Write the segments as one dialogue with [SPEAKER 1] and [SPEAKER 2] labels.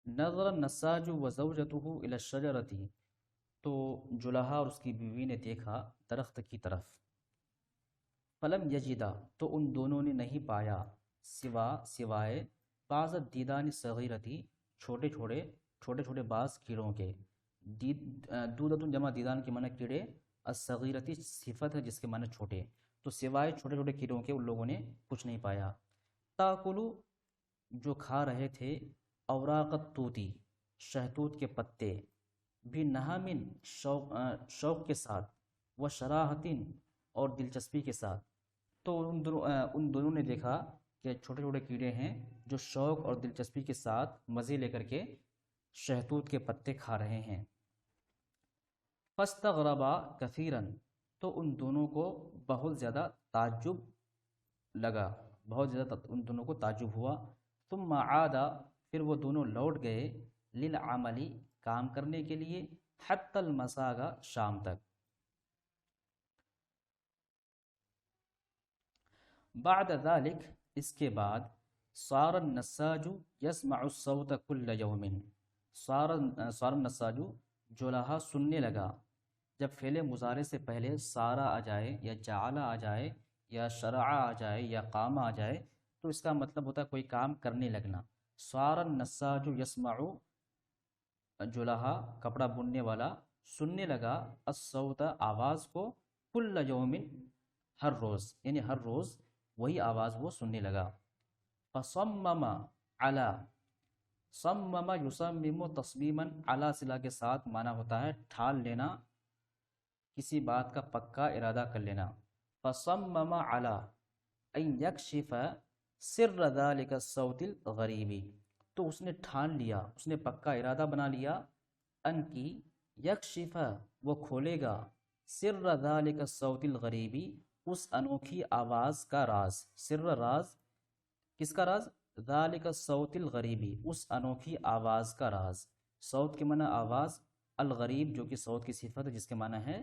[SPEAKER 1] نظر النساج وزوجته الى الشجرة، تو جلہا اور اس کی بیوی نے دیکھا درخت کی طرف. فلم یجدا، تو ان دونوں نے نہیں پایا، سوائے بعض الدیدان صغیرتی، چھوٹے چھوٹے بعض کیڑوں کے. دودتن جمع دیدان کے معنی کیڑے، الصغیرتی صفت ہے جس کے معنی چھوٹے، تو سوائے چھوٹے چھوٹے کیڑوں کے ان لوگوں نے کچھ نہیں پایا. تاکلو، جو کھا رہے تھے، اوراق التوتی، شہتوت کے پتے، بھی نہامن، شوق کے ساتھ، و شراحتن، اور دلچسپی کے ساتھ. تو ان دونوں نے دیکھا کہ چھوٹے چھوٹے کیڑے ہیں جو شوق اور دلچسپی کے ساتھ مزے لے کر کے شہتوت کے پتے کھا رہے ہیں. فاستغربا کثیرا، تو ان دونوں کو بہت زیادہ تعجب لگا، بہت زیادہ ان دونوں کو تعجب ہوا. ثم عادا، پھر وہ دونوں لوٹ گئے، للعملی، کام کرنے کے لیے، حتی المساء، شام تک. بعد ذلك، اس کے بعد، صار النساج يسمع الصوت كل يوم، صار النساج، جولہا سننے لگا. جب فعل مضارع سے پہلے سارا آ جائے یا جعل آ جائے یا شرع آ جائے یا قام آ جائے تو اس کا مطلب ہوتا ہے کوئی کام کرنے لگنا. صار النساج یسمع، جولہا کپڑا بننے والا سننے لگا، الصوت، آواز کو، کل یوم، ہر روز، یعنی ہر روز وہی آواز وہ سننے لگا. فصمم علی، صمم یصمم تصمیما، علی صلہ کے ساتھ معنی ہوتا ہے ٹھان لینا، کسی بات کا پکا ارادہ کر لینا. فصمم علی ان یکشف سر ذلک الصوت الغریبی، تو اس نے ٹھان لیا، اس نے پکا ارادہ بنا لیا، ان کی، یکشف، وہ کھولے گا، سر ذلک الصوت الغریبی، اس انوکھی آواز کا راز. سر، راز، کس کا راز؟ ذالک الصوت الغریبی، اس انوکھی آواز کا راز. صوت کے معنی آواز، الغریب جو کہ صوت کی صفت ہے جس کے معنی ہے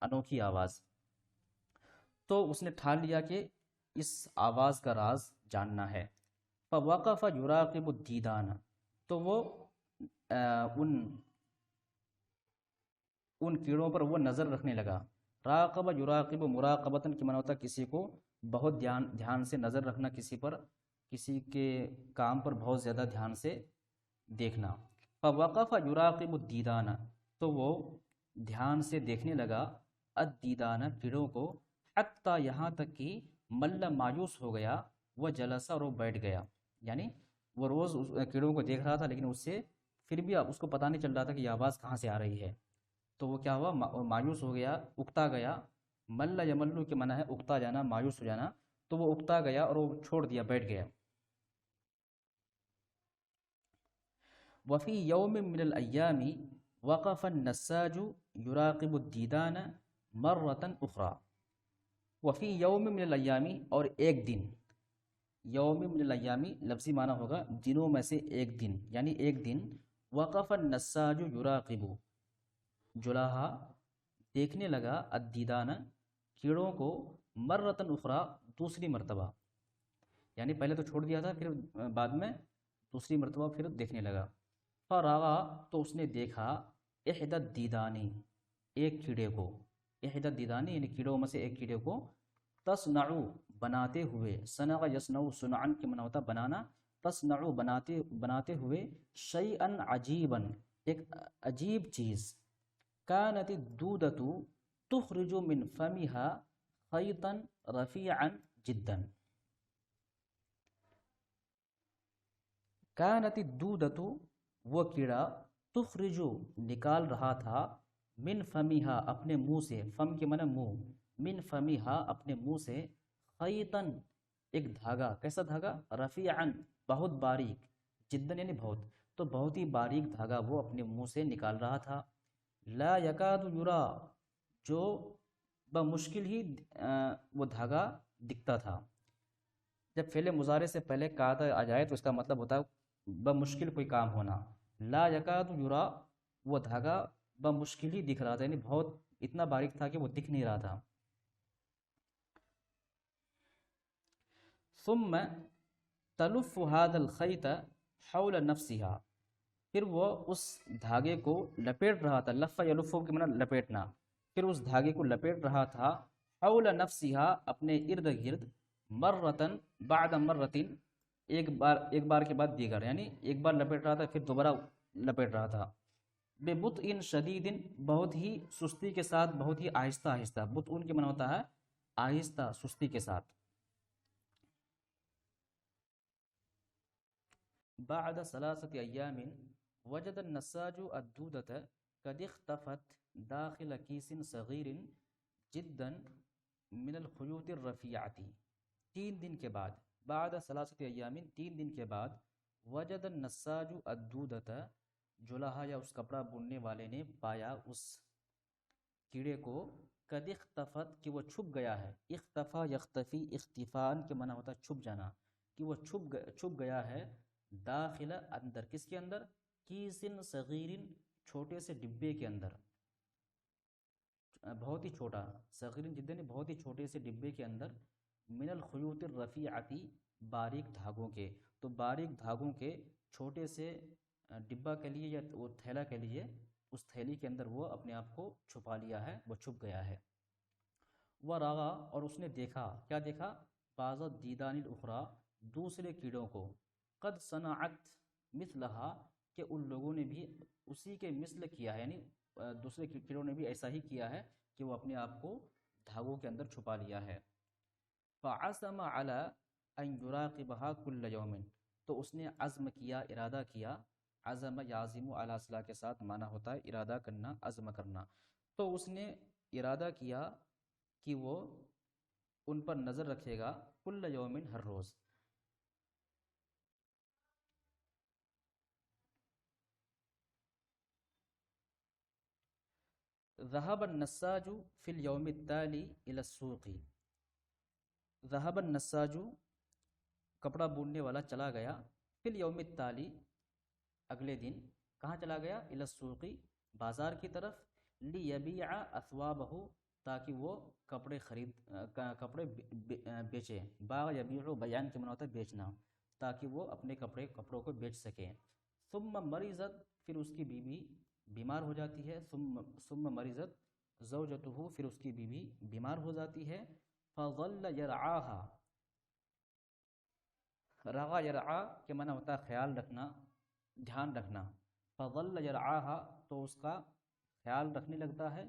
[SPEAKER 1] انوکھی آواز. تو اس نے ٹھان لیا کہ اس آواز کا راز جاننا ہے. فوقف یراقب الدیدان، تو وہ ان کیڑوں پر وہ نظر رکھنے لگا. راقب یراقب، مراقبتاً کی معنی ہوتا ہے کسی کو بہت دھیان سے نظر رکھنا، کسی پر، کسی کے کام پر بہت زیادہ دھیان سے دیکھنا. فوقف یراقب الدیدان، تو وہ دھیان سے دیکھنے لگا، الدیدان، کیڑوں کو، حتی، یہاں تک کہ، مل، مایوس ہو گیا، وہ جلسہ، اور وہ بیٹھ گیا. یعنی وہ روز اس کیڑوں کو دیکھ رہا تھا لیکن اس سے پھر بھی اس کو پتہ نہیں چل رہا تھا کہ یہ آواز کہاں سے آ رہی ہے. تو وہ کیا ہوا، مایوس ہو گیا، اکتا گیا. مل یملو کے معنی ہے اکتا جانا، مایوس ہو جانا. تو وہ اکتا گیا اور وہ چھوڑ دیا، بیٹھ گیا. وفی یوم من الایام وقف النساج یراقب الدیدان مرۃ اخرى. وفی یوم من الایام، اور ایک دن، یوم من الایام لفظی معنی ہوگا دنوں میں سے ایک دن، یعنی ایک دن، وقف النساج یراقب، جلہا دیکھنے لگا، الدیدان، کیڑوں کو، مرۃ اخرى، دوسری مرتبہ، یعنی پہلے تو چھوڑ دیا تھا پھر بعد میں دوسری مرتبہ پھر دیکھنے لگا. فراغا، تو اس نے دیکھا، احدى الدیدان، ایک کیڑے کو، احدى الدیدان یعنی کیڑوں میں سے ایک کیڑے کو، تصنع، بناتے ہوئے، صنع یصنع صنعا کے معنی ہوتا بنانا، تصنع، بناتے ہوئے، شیئا عجیبا، ایک عجیب چیز. كانت الدودة تخرج من فمها خيطا رفيعا جدا. كانت الدودة، وہ کیڑا، تخرج، نکال رہا تھا، من فمیہا، اپنے منہ سے، فم کے معنی منہ، من فمیہا، اپنے منہ سے، خیطاً، ایک دھاگا. کیسا دھاگا؟ رفیعاً، بہت باریک، جداً یعنی بہت، تو بہت ہی باریک دھاگا وہ اپنے منہ سے نکال رہا تھا. لا یکاد یرا، جو بمشکل ہی وہ دھاگا دکھتا تھا. جب فعل مضارع سے پہلے کاد آ جائے تو اس کا مطلب ہوتا ہے بمشکل کوئی کام ہونا. لا یکاد یرا، وہ دھاگا بمشکل ہی دکھ رہا تھا، یعنی بہت، اتنا باریک تھا کہ وہ دکھ نہیں رہا تھا. ثم تلف هذا الخيط حول نفسها، پھر وہ اس دھاگے کو لپیٹ رہا تھا، لفہ یلفو کے معنی لپیٹنا، پھر اس دھاگے کو لپیٹ رہا تھا حول نفسہا اپنے ارد گرد، مرتن بعد مرتن ایک بار کے بعد دیگر، یعنی ایک بار لپیٹ رہا تھا پھر دوبارہ لپیٹ رہا تھا، بے بطء شدید بہت ہی سستی کے ساتھ، بہت ہی آہستہ آہستہ، بطء کے معنی ہوتا ہے آہستہ سستی کے ساتھ۔ بعد ثلاثة أيام وجد النساج الدودة قد اختفت داخل كيس صغير جدا من الخيوط الرفيعة۔ تین دن کے بعد، بعد ثلاثة أيام، تین دن کے بعد، وجد النساج الدودة، جولہا یا اس کپڑا بننے والے نے پایا اس کیڑے کو، قد اختفت کہ وہ چھپ گیا ہے، اختفا یختفی اختفان کے معنی ہوتا ہے چھپ جانا، کہ وہ چھپ گیا ہے، داخل اندر، کس کے اندر؟ کیسن صغیرن چھوٹے سے ڈبے کے اندر، بہت ہی چھوٹا، صغیرن جدا بہت ہی چھوٹے سے ڈبے کے اندر، من الخیوط الرفیعتی باریک دھاگوں کے، تو باریک دھاگوں کے چھوٹے سے ڈبہ کے لیے یا وہ تھیلا کے لیے، اس تھیلی کے اندر وہ اپنے آپ کو چھپا لیا ہے، وہ چھپ گیا ہے۔ وَرَغَا، اور اس نے دیکھا، کیا دیکھا؟ بعض الدیدان الاخری، دوسرے کیڑوں کو، قد صنعت مثلہا، کہ ان لوگوں نے بھی اسی کے مثل کیا ہے، یعنی دوسرے کیڑوں نے بھی ایسا ہی کیا ہے کہ وہ اپنے آپ کو دھاگوں کے اندر چھپا لیا ہے۔ فعزم علی ان یراقبہا کل یوم، تو اس نے عزم کیا، ارادہ کیا، عزم یعزم علی اصلاح کے ساتھ معنی ہوتا ہے ارادہ کرنا، عزم کرنا، تو اس نے ارادہ کیا کہ وہ ان پر نظر رکھے گا، کل یومن ہر روز۔ ذهب النساج فی الیوم التالی الی السوق، ذهب النساج کپڑا بوننے والا چلا گیا، فی الیوم التالی اگلے دن، کہاں چلا گیا؟ الی السوق بازار کی طرف، لیبیع اثوابہ تاکہ وہ کپڑے کپڑے بیچے، باغ یبیع بیان کے معنی ہوتا ہے بیچنا، تاکہ وہ اپنے کپڑوں کو بیچ سکیں۔ ثم مریضت، پھر اس کی بیوی بیمار ہو جاتی ہے، ثم مریضت زوجته، پھر اس کی بیوی بیمار ہو جاتی ہے، فظل یرعاها، رغا یرعا کے معنی ہوتا ہے خیال رکھنا، دھیان رکھنا، فظل یرعاها، تو اس کا خیال رکھنے لگتا ہے،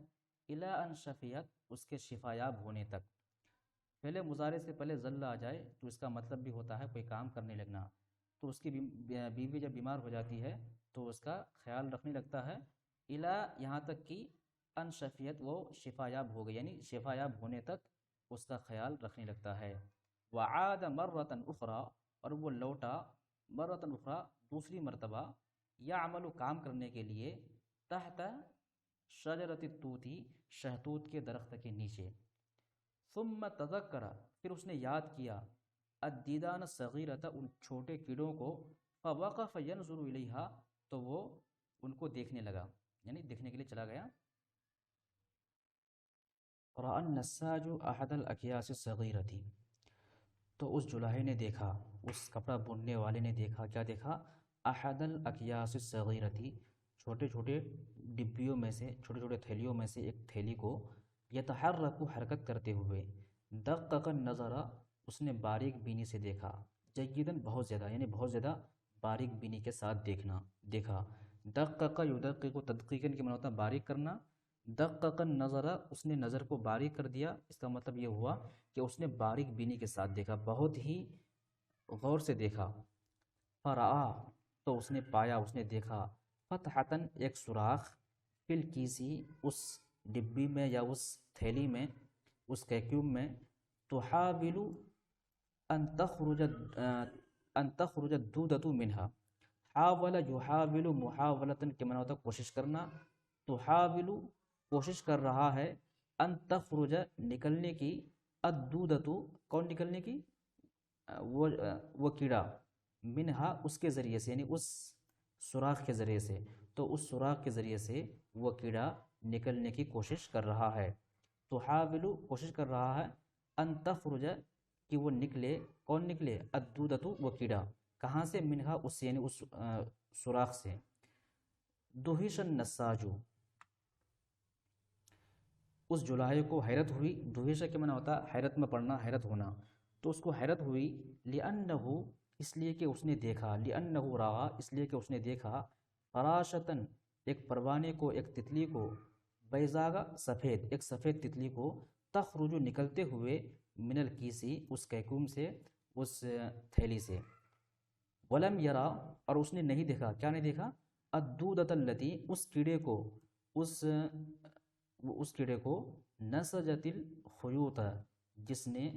[SPEAKER 1] الی ان شفیت، اس کے شفایاب ہونے تک۔ پہلے مضارع سے پہلے ظل آ جائے تو اس کا مطلب بھی ہوتا ہے کوئی کام کرنے لگنا، تو اس کی بیوی جب بیمار ہو جاتی ہے تو اس کا خیال رکھنے لگتا ہے، الی، یہاں تک کہ ان شفیت، وہ شفایاب ہو گئی، یعنی شفایاب ہونے تک اس کا خیال رکھنے لگتا ہے۔ وعاد مرتن اخرى، اور وہ لوٹا، مرتن اخرى دوسری مرتبہ، یعمل کام کرنے کے لیے، تحت شجرۃ التوتی شہتوت کے درخت کے نیچے، ثم تذکر، پھر اس نے یاد کیا، الدیدان الصغیرۃ، ان چھوٹے کیڑوں کو، فوقف ینظر الیہا، تو وہ ان کو دیکھنے لگا، یعنی دیکھنے کے لیے چلا گیا۔ رأى النساج احد الاکیاس الصغیرۃ، تو اس جولاہے نے دیکھا، اس کپڑا بننے والے نے دیکھا، کیا دیکھا؟ احد الاکیاس الصغیرۃ، چھوٹے چھوٹے ڈبیوں میں سے، چھوٹے چھوٹے تھیلیوں میں سے ایک تھیلی کو، یتحرک، حرکت کرتے ہوئے، دقق النظر، اس نے باریک بینی سے دیکھا، جیداً بہت زیادہ، یعنی بہت زیادہ باریک بینی کے ساتھ دیکھا، دقق یدقق تدقیقاً کے معنی ہوتا ہے باریک کرنا، دقق النظر، اس نے نظر کو باریک کر دیا، اس کا مطلب یہ ہوا کہ اس نے باریک بینی کے ساتھ دیکھا، بہت ہی غور سے دیکھا۔ فرآ، تو اس نے پایا، اس نے دیکھا، فتحتن، ایک سوراخ، فی الکیسی، اس ڈبی میں یا اس تھیلی میں، اس ویکیوم میں، تحاول ان تخرج الدودۃ منہا، حاول یحاول محاولتاً کے معنی ہوتا ہے کوشش کرنا، تحاول کوشش کر رہا ہے، ان تخرج نکلنے کی، الدودۃ، کون نکلنے کی؟ وہ کیڑا، منہا، اس کے ذریعے سے، یعنی اس سوراخ کے ذریعے سے، تو اس سوراخ کے ذریعے سے وہ کیڑا نکلنے کی کوشش کر رہا ہے، تحاول کوشش کر رہا ہے، ان تخرج کہ وہ نکلے، کون نکلے؟ الدودۃ، وہ کیڑا، کہاں سے؟ منہا، اس سے، یعنی اس سوراخ سے، دہش النساجو، اس جولاہے کو حیرت ہوئی، دہش کے معنی ہوتا ہے حیرت میں پڑنا، حیرت ہونا، تو اس کو حیرت ہوئی، لأنہ، اس لیے کہ اس نے دیکھا، لأنہ رآ، اس لیے کہ اس نے دیکھا، فراشتن، ایک پروانے کو، ایک تتلی کو، بیضاء، سفید، ایک سفید تتلی کو، تخرج، نکلتے ہوئے، من الکیسی، اس کیکوم سے، اس تھیلی سے، ولم یرا، اور اس نے نہیں دیکھا، کیا نہیں دیکھا، الدودۃ التی، اس کیڑے کو، اس اس کیڑے کو، نسجت الخیوط، جس نے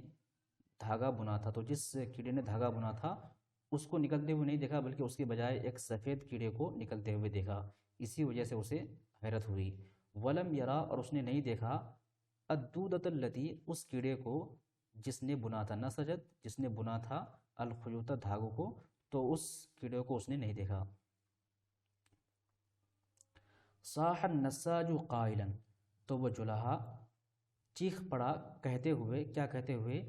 [SPEAKER 1] دھاگا بنا تھا، تو جس کیڑے نے دھاگا بنا تھا اس کو نکلتے ہوئے نہیں دیکھا، بلکہ اس کے بجائے ایک سفید کیڑے کو نکلتے ہوئے دیکھا، اسی وجہ سے اسے حیرت ہوئی، ولم یرا، اور اس نے نہیں دیکھا، الدودۃ التی، اس کیڑے کو، جس نے بنا تھا، نسجت، جس نے بنا تھا، الخیوط، دھاگوں کو، تو اس کیڑے کو اس نے نہیں دیکھا۔ صاح النساج قائلا، تو وہ جولہا چیخ پڑا کہتے ہوئے، کیا کہتے ہوئے،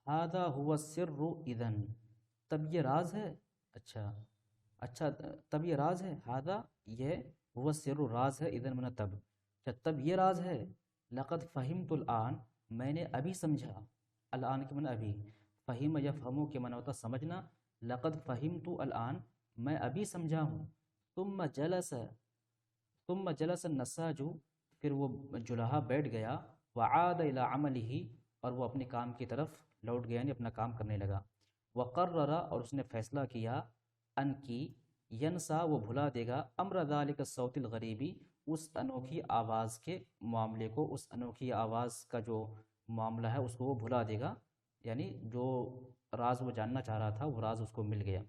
[SPEAKER 1] ھذا هو السر اذن، تب یہ راز ہے، اچھا اچھا، تب یہ راز ہے، ھذا، یہ، هو السر، راز ہے، اذن من تب، اچھا تب یہ راز ہے، لقد فہمت الآن، میں نے ابھی سمجھا، الآن کے من ابھی، فہم یفہمو کے من ہوتا سمجھنا، لقد فہمت الآن، میں ابھی سمجھا ہوں، ثم جلس النساج، پھر وہ جلہا بیٹھ گیا، وعاد الی عملہ، اور وہ اپنے کام کی طرف لوٹ گیا، یعنی اپنا کام کرنے لگا، وقرر، اور اس نے فیصلہ کیا، ان کی، ینسا، وہ بھلا دے گا، امر ذالک الصوت الغریبی، اس انوکھی آواز کے معاملے کو، اس انوکھی آواز کا جو معاملہ ہے اس کو وہ بھلا دے گا، یعنی جو راز وہ جاننا چاہ رہا تھا وہ راز اس کو مل گیا۔